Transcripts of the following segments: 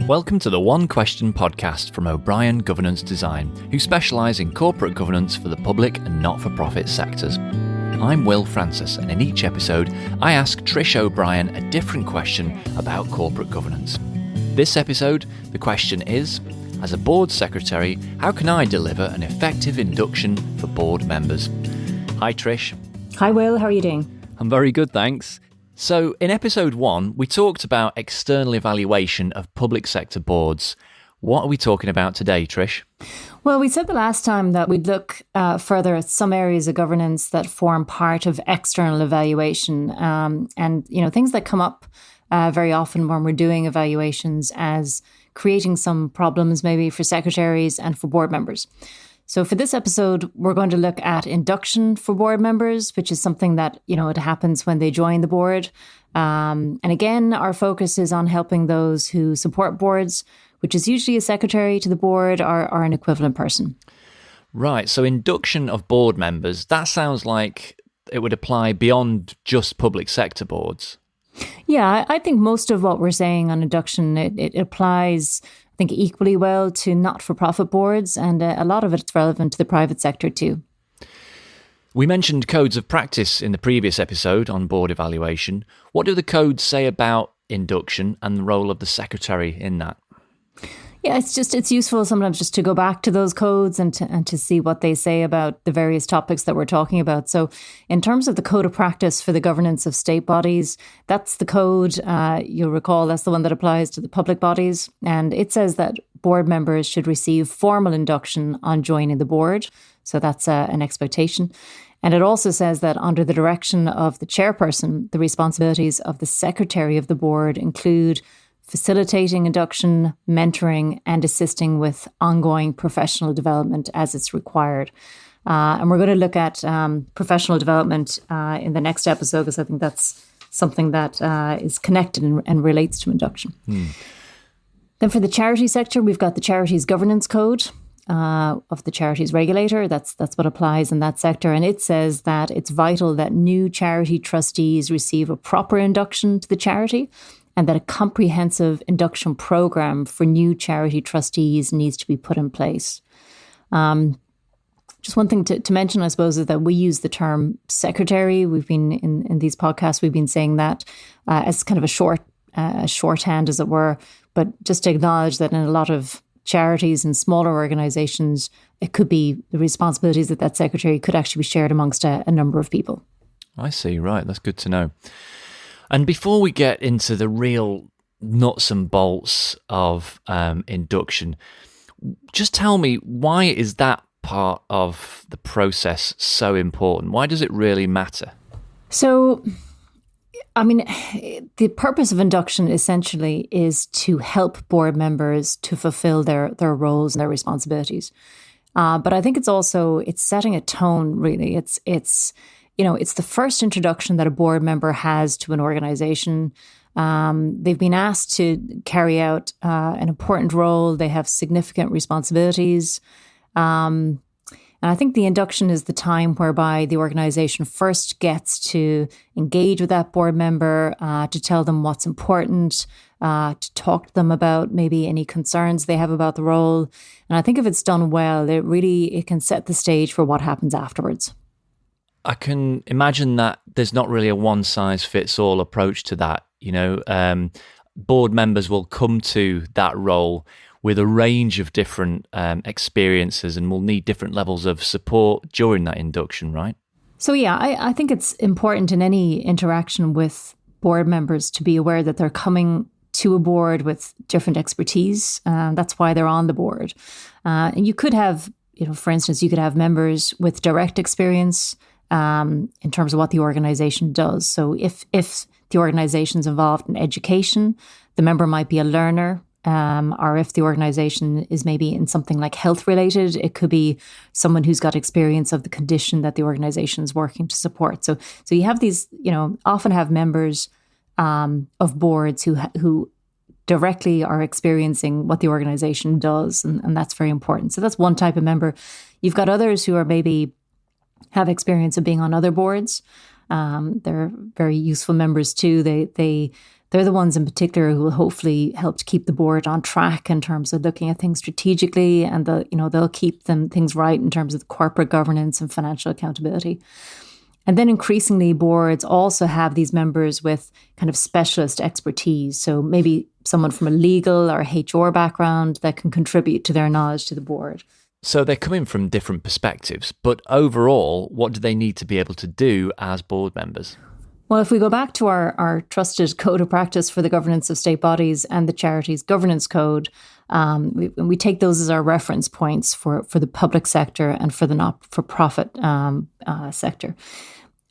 Welcome to the One Question podcast from O'Brien Governance Design, who specialise in corporate governance for the public and not-for-profit sectors. I'm Will Francis, and in each episode, I ask Trish O'Brien a different question about corporate governance. This episode, the question is, as a board secretary, how can I deliver an effective induction for board members? Hi Trish. Hi Will, how are you doing? I'm very good, thanks. So, in episode 1, we talked about external evaluation of public sector boards. What are we talking about today, Trish? Well, we said the last time that we'd look further at some areas of governance that form part of external evaluation, and things that come up very often when we're doing evaluations as creating some problems maybe for secretaries and for board members. So for this episode, we're going to look at induction for board members, which is something that, it happens when they join the board. And again, our focus is on helping those who support boards, which is usually a secretary to the board or an equivalent person. Right. So induction of board members, that sounds like it would apply beyond just public sector boards. Yeah, I think most of what we're saying on induction, it applies, I think, equally well to not-for-profit boards, and a lot of it's relevant to the private sector too. We mentioned codes of practice in the previous episode on board evaluation. What do the codes say about induction and the role of the secretary in that? Yeah, it's useful sometimes just to go back to those codes and to see what they say about the various topics that we're talking about. So in terms of the code of practice for the governance of state bodies, that's the code, you'll recall, that's the one that applies to the public bodies. And it says that board members should receive formal induction on joining the board. So that's an expectation. And it also says that under the direction of the chairperson, the responsibilities of the secretary of the board include facilitating induction, mentoring, and assisting with ongoing professional development as it's required. And we're going to look at professional development in the next episode, because I think that's something that is connected and relates to induction. Then for the charity sector, we've got the Charities Governance Code of the Charities Regulator. That's what applies in that sector. And it says that it's vital that new charity trustees receive a proper induction to the charity, and that a comprehensive induction program for new charity trustees needs to be put in place. Just one thing to mention, I suppose, is that we use the term secretary. We've been in these podcasts, we've been saying that as kind of a shorthand, as it were. But just to acknowledge that in a lot of charities and smaller organizations, it could be the responsibilities of that secretary could actually be shared amongst a number of people. I see, right. That's good to know. And before we get into the real nuts and bolts of induction, just tell me, why is that part of the process so important? Why does it really matter? So, the purpose of induction essentially is to help board members to fulfill their roles and their responsibilities. But I think it's setting a tone, really. It's the first introduction that a board member has to an organization. They've been asked to carry out an important role. They have significant responsibilities. And I think the induction is the time whereby the organization first gets to engage with that board member, to tell them what's important, to talk to them about maybe any concerns they have about the role. And I think if it's done well, it can set the stage for what happens afterwards. I can imagine that there's not really a one-size-fits-all approach to that. Board members will come to that role with a range of different experiences and will need different levels of support during that induction, right? So yeah, I think it's important in any interaction with board members to be aware that they're coming to a board with different expertise. That's why they're on the board. And you could have, for instance, you could have members with direct experience in terms of what the organization does. So if the organization's involved in education, the member might be a learner, or if the organization is maybe in something like health related, it could be someone who's got experience of the condition that the organization is working to support. So you have these, often have members of boards who directly are experiencing what the organization does, and that's very important. So that's one type of member. You've got others who are maybe have experience of being on other boards. They're very useful members too. They they're the ones in particular who will hopefully help to keep the board on track in terms of looking at things strategically, and they'll keep things right in terms of the corporate governance and financial accountability. And then increasingly, boards also have these members with kind of specialist expertise. So maybe someone from a legal or HR background that can contribute to their knowledge to the board. So they're coming from different perspectives, but overall, what do they need to be able to do as board members? Well, if we go back to our trusted code of practice for the governance of state bodies and the Charities Governance Code, we take those as our reference points for the public sector and for the not-for-profit sector.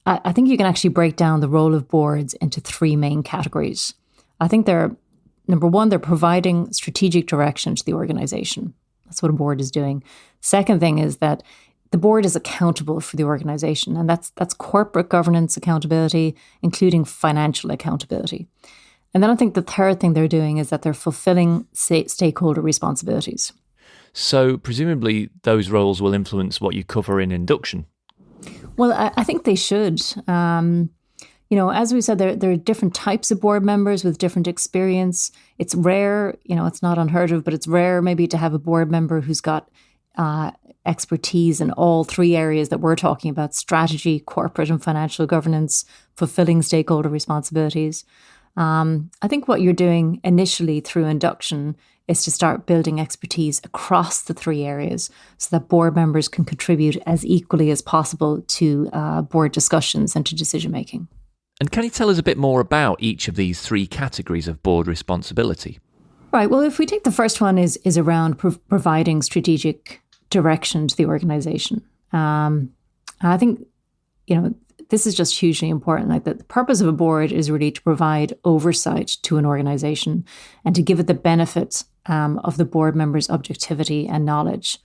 I think you can actually break down the role of boards into three main categories. I think number one, they're providing strategic direction to the organization. That's what a board is doing. Second thing is that the board is accountable for the organization, and that's corporate governance accountability, including financial accountability. And then I think the third thing they're doing is that they're fulfilling stakeholder responsibilities. So presumably those roles will influence what you cover in induction. Well, I think they should. As we said, there are different types of board members with different experience. It's rare, it's not unheard of, but it's rare maybe to have a board member who's got expertise in all three areas that we're talking about: strategy, corporate and financial governance, fulfilling stakeholder responsibilities. I think what you're doing initially through induction is to start building expertise across the three areas so that board members can contribute as equally as possible to board discussions and to decision making. And can you tell us a bit more about each of these three categories of board responsibility? Right. Well, if we take the first one is around providing strategic direction to the organization. I think, this is just hugely important. Like the purpose of a board is really to provide oversight to an organization and to give it the benefit of the board members' objectivity and knowledge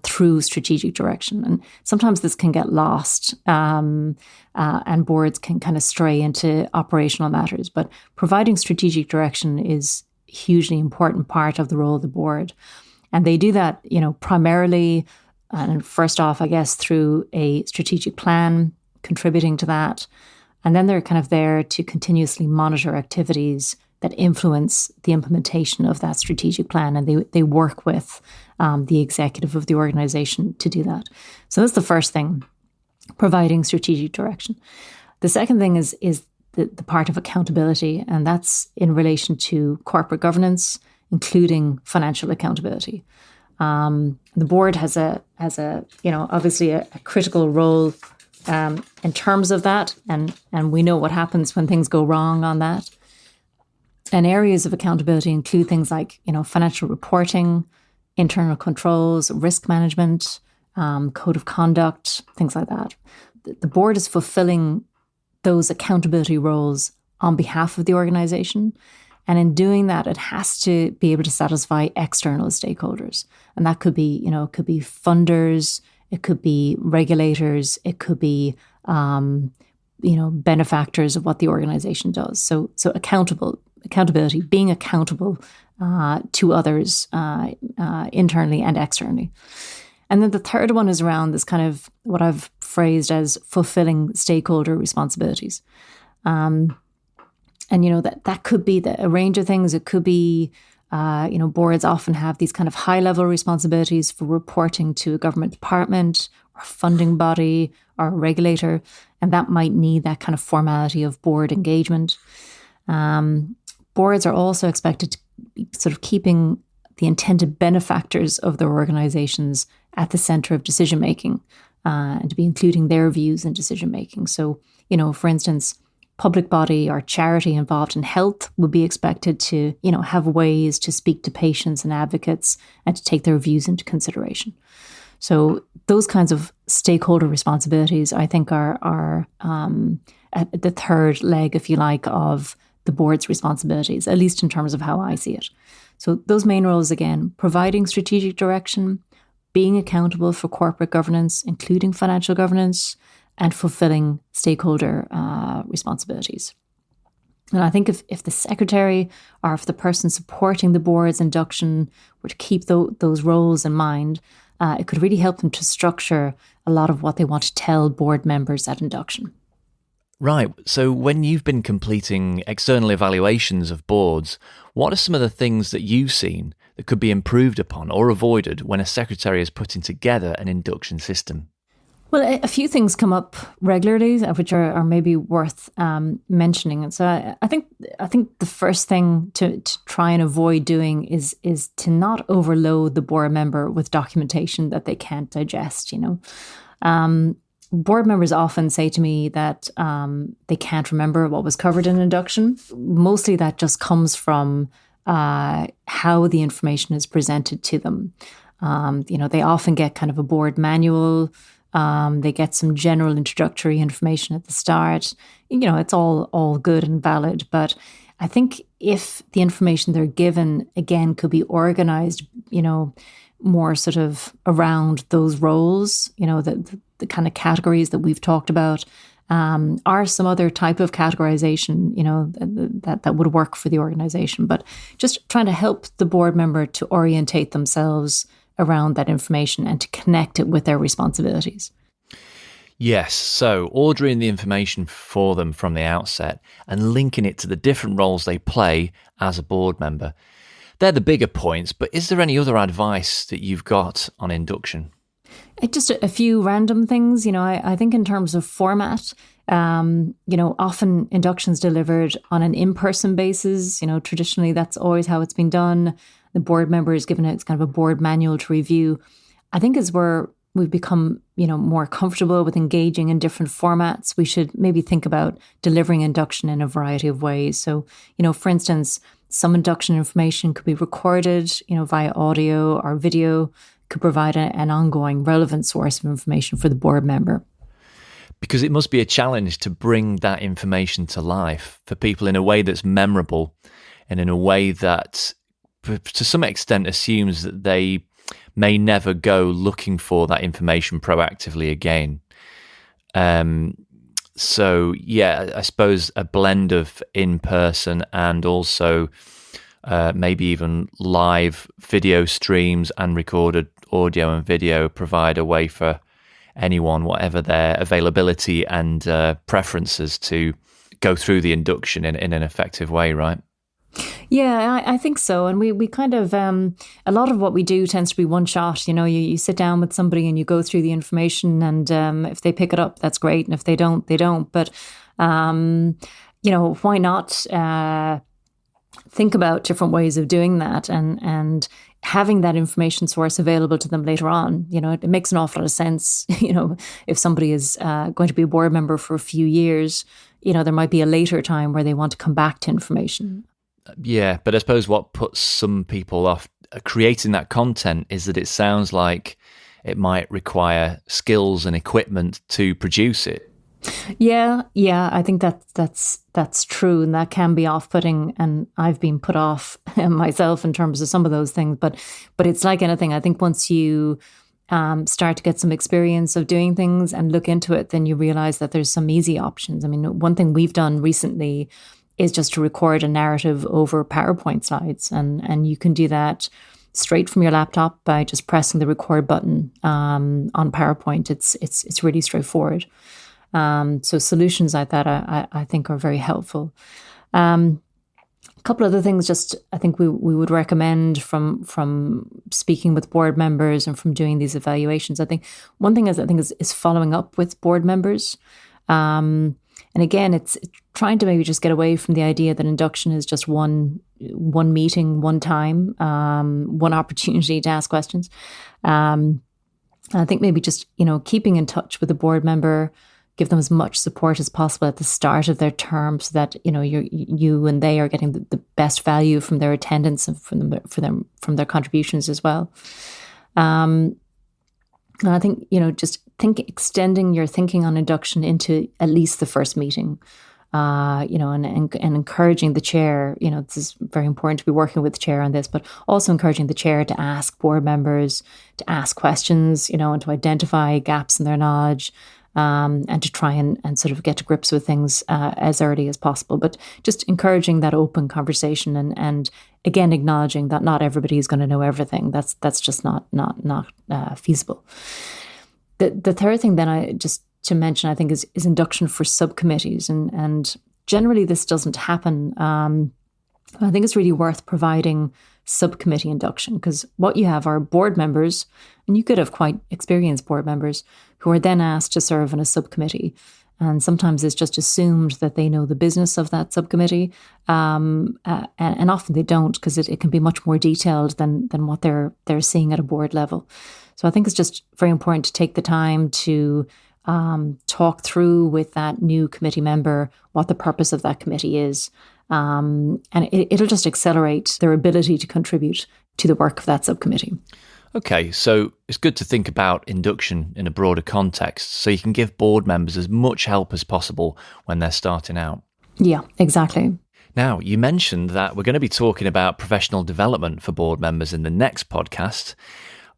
through strategic direction. And sometimes this can get lost and boards can kind of stray into operational matters. But providing strategic direction is a hugely important part of the role of the board. And they do that, primarily, and first off, I guess, through a strategic plan, contributing to that. And then they're kind of there to continuously monitor activities that influence the implementation of that strategic plan. And they work with the executive of the organization to do that. So that's the first thing, providing strategic direction. The second thing is the part of accountability, and that's in relation to corporate governance, including financial accountability. The board has obviously a critical role in terms of that, and we know what happens when things go wrong on that. And areas of accountability include things like, financial reporting, internal controls, risk management, code of conduct, things like that. The board is fulfilling those accountability roles on behalf of the organization. And in doing that, it has to be able to satisfy external stakeholders. And that could be, it could be funders, it could be regulators, it could be, benefactors of what the organization does. So accountability, being accountable to others internally and externally. And then the third one is around this kind of what I've phrased as fulfilling stakeholder responsibilities. And, that could be a range of things. It could be, boards often have these kind of high-level responsibilities for reporting to a government department or funding body or a regulator, and that might need that kind of formality of board engagement. Boards are also expected to be sort of keeping the intended benefactors of their organizations at the center of decision-making and to be including their views in decision-making. So, for instance, public body or charity involved in health would be expected to, have ways to speak to patients and advocates and to take their views into consideration. So those kinds of stakeholder responsibilities, I think, are at the third leg, if you like, of the board's responsibilities, at least in terms of how I see it. So those main roles, again, providing strategic direction, being accountable for corporate governance, including financial governance, and fulfilling stakeholder responsibilities. And I think if the secretary or if the person supporting the board's induction were to keep those roles in mind, it could really help them to structure a lot of what they want to tell board members at induction. Right. So when you've been completing external evaluations of boards, what are some of the things that you've seen that could be improved upon or avoided when a secretary is putting together an induction system? Well, a few things come up regularly, which are maybe worth mentioning. And so I think the first thing to try and avoid doing is to not overload the board member with documentation that they can't digest. Board members often say to me that they can't remember what was covered in induction. Mostly that just comes from how the information is presented to them. They often get kind of a board manual. They get some general introductory information at the start. It's all good and valid. But I think if the information they're given, again, could be organized, more sort of around those roles, the kind of categories that we've talked about, are some other type of categorization, that would work for the organization. But just trying to help the board member to orientate themselves around that information and to connect it with their responsibilities. Yes, so ordering the information for them from the outset and linking it to the different roles they play as a board member. They're the bigger points, but is there any other advice that you've got on induction? Just a few random things. I think in terms of format, often induction's delivered on an in-person basis. Traditionally that's always how it's been done. The board member is given it's kind of a board manual to review. I think as we've become, more comfortable with engaging in different formats, we should maybe think about delivering induction in a variety of ways. So, for instance, some induction information could be recorded, via audio or video, could provide an ongoing relevant source of information for the board member. Because it must be a challenge to bring that information to life for people in a way that's memorable and in a way that to some extent assumes that they may never go looking for that information proactively again. So yeah, I suppose a blend of in-person and also maybe even live video streams and recorded audio and video provide a way for anyone, whatever their availability and preferences, to go through the induction in an effective way, right? Yeah, I think so. And we kind of, a lot of what we do tends to be one shot. You sit down with somebody and you go through the information, and if they pick it up, that's great. And if they don't, they don't. But, why not think about different ways of doing that and having that information source available to them later on. It makes an awful lot of sense. If somebody is going to be a board member for a few years, there might be a later time where they want to come back to information. Yeah, but I suppose what puts some people off creating that content is that it sounds like it might require skills and equipment to produce it. Yeah, I think that's true, and that can be off-putting, and I've been put off myself in terms of some of those things. But it's like anything. I think once you start to get some experience of doing things and look into it, then you realize that there's some easy options. I mean, one thing we've done recently is just to record a narrative over PowerPoint slides. And you can do that straight from your laptop by just pressing the record button on PowerPoint. It's really straightforward. So solutions like that I think are very helpful. A couple other things just I think we would recommend from speaking with board members and from doing these evaluations. I think one thing is following up with board members. And again, it's trying to maybe just get away from the idea that induction is just one meeting, one time, one opportunity to ask questions. I think maybe just, keeping in touch with the board member, give them as much support as possible at the start of their term so that, you and they are getting the best value from their attendance and from their contributions as well. And I think, just extending your thinking on induction into at least the first meeting, and encouraging the chair, this is very important to be working with the chair on this, but also encouraging the chair to ask board members, to ask questions, and to identify gaps in their knowledge, and to try and sort of get to grips with things as early as possible. But just encouraging that open conversation and again, acknowledging that not everybody is going to know everything. That's just not feasible. The third thing then, I just to mention, I think, is induction for subcommittees. And generally this doesn't happen. I think it's really worth providing subcommittee induction, because what you have are board members, and you could have quite experienced board members who are then asked to serve in a subcommittee. And sometimes it's just assumed that they know the business of that subcommittee. And often they don't, because it can be much more detailed than what they're seeing at a board level. So I think it's just very important to take the time to talk through with that new committee member what the purpose of that committee is. And it'll just accelerate their ability to contribute to the work of that subcommittee. Okay, so it's good to think about induction in a broader context, so you can give board members as much help as possible when they're starting out. Yeah, exactly. Now, you mentioned that we're going to be talking about professional development for board members in the next podcast.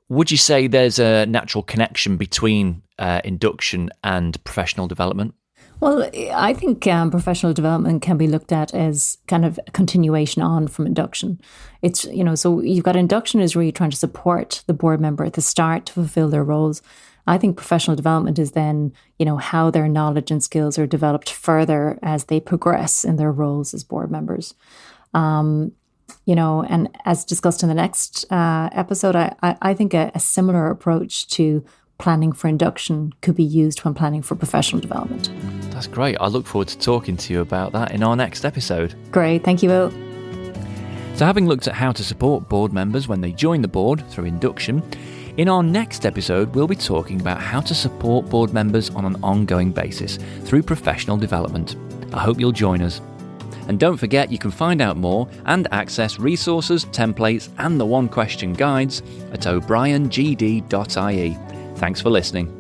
Would you say there's a natural connection between induction and professional development? Well, I think professional development can be looked at as kind of a continuation on from induction. It's, so you've got induction is really trying to support the board member at the start to fulfill their roles. I think professional development is then, how their knowledge and skills are developed further as they progress in their roles as board members. And as discussed in the next episode, I think a similar approach to planning for induction could be used when planning for professional development. That's great. I look forward to talking to you about that in our next episode. Great. Thank you, Will. So having looked at how to support board members when they join the board through induction, in our next episode, we'll be talking about how to support board members on an ongoing basis through professional development. I hope you'll join us. And don't forget, you can find out more and access resources, templates, and the one-question guides at o'briengd.ie. Thanks for listening.